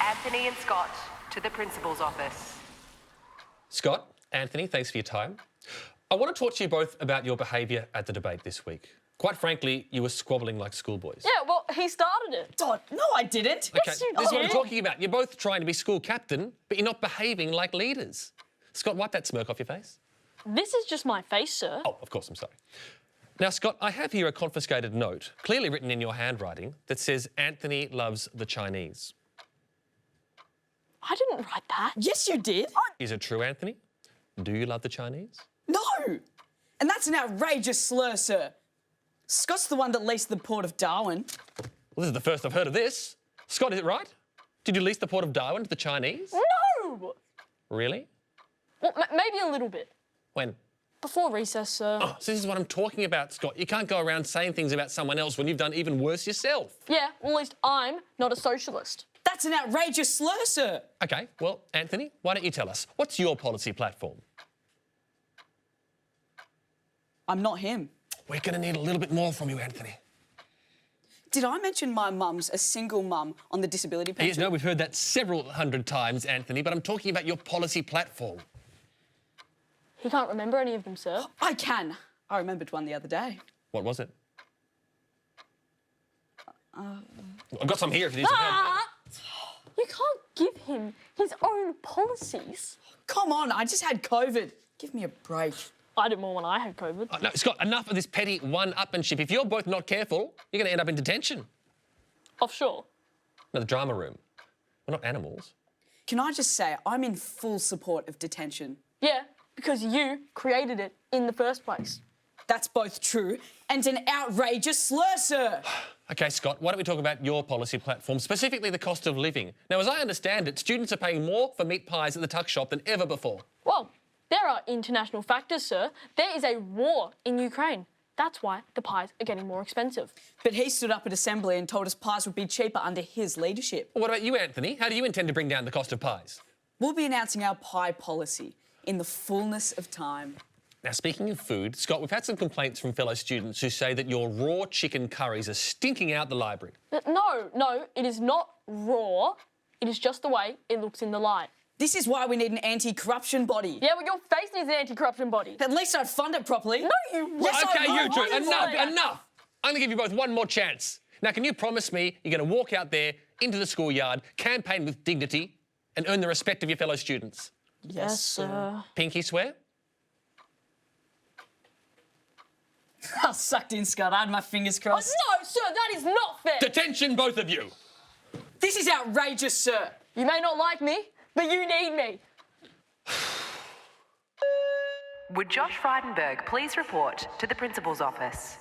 Anthony and Scott to the principal's office. Scott, Anthony, thanks for your time. I want to talk to you both about your behaviour at the debate this week. Quite frankly, you were squabbling like schoolboys. Yeah, well, he started it. Oh, no, I didn't. Okay, Yes, you this is what I'm did. talking about. You're both trying to be school captain, but you're not behaving like leaders. Scott, wipe that smirk off your face. This is just my face, sir. Oh, of course, I'm sorry. Now, Scott, I have here a confiscated note, clearly written in your handwriting, that says Anthony loves the Chinese. I didn't write that. Yes, you did. Is it true, Anthony? Do you love the Chinese? No. And that's an outrageous slur, sir. Scott's the one that leased the port of Darwin. Well, this is the first I've heard of this. Scott, is it right? Did you lease the port of Darwin to the Chinese? No! Really? Well, maybe a little bit. When? Before recess, sir. Oh, so this is what I'm talking about, Scott. You can't go around saying things about someone else when you've done even worse yourself. Yeah, well, at least I'm not a socialist. That's an outrageous slur, sir. OK, well, Anthony, why don't you tell us? What's your policy platform? I'm not him. We're going to need a little bit more from you, Anthony. Did I mention my mum's a single mum on the disability pension? No, we've heard that several hundred times, Anthony, but I'm talking about your policy platform. He can't remember any of them, sir. I can. I remembered one the other day. What was it? I've got some here if you need some help. Ah! You can't give him his own policies. Come on, I just had COVID. Give me a break. I did more when I had COVID. Oh, no, Scott, enough of this petty one-upmanship. If you're both not careful, you're going to end up in detention. Offshore. No, the drama room. We're not animals. Can I just say, I'm in full support of detention. Yeah, because you created it in the first place. That's both true and an outrageous slur, sir. OK, Scott, why don't we talk about your policy platform, specifically the cost of living? Now, as I understand it, students are paying more for meat pies at the tuck shop than ever before. Well, there are international factors, sir. There is a war in Ukraine. That's why the pies are getting more expensive. But he stood up at Assembly and told us pies would be cheaper under his leadership. Well, what about you, Anthony? How do you intend to bring down the cost of pies? We'll be announcing our pie policy in the fullness of time. Now, speaking of food, Scott, we've had some complaints from fellow students who say that your raw chicken curries are stinking out the library. No, it is not raw. It is just the way it looks in the light. This is why we need an anti-corruption body. Yeah, well, your face needs an anti-corruption body. At least I'd fund it properly. No, you won't. Yes, OK, I you two, would. enough! I'm going to give you both one more chance. Now, can you promise me you're going to walk out there into the schoolyard, campaign with dignity and earn the respect of your fellow students? Yes, sir. Pinky swear? I sucked in, Scott. I had my fingers crossed. No, sir, that is not fair. Detention, both of you! This is outrageous, sir. You may not like me, but you need me. Would Josh Frydenberg please report to the principal's office?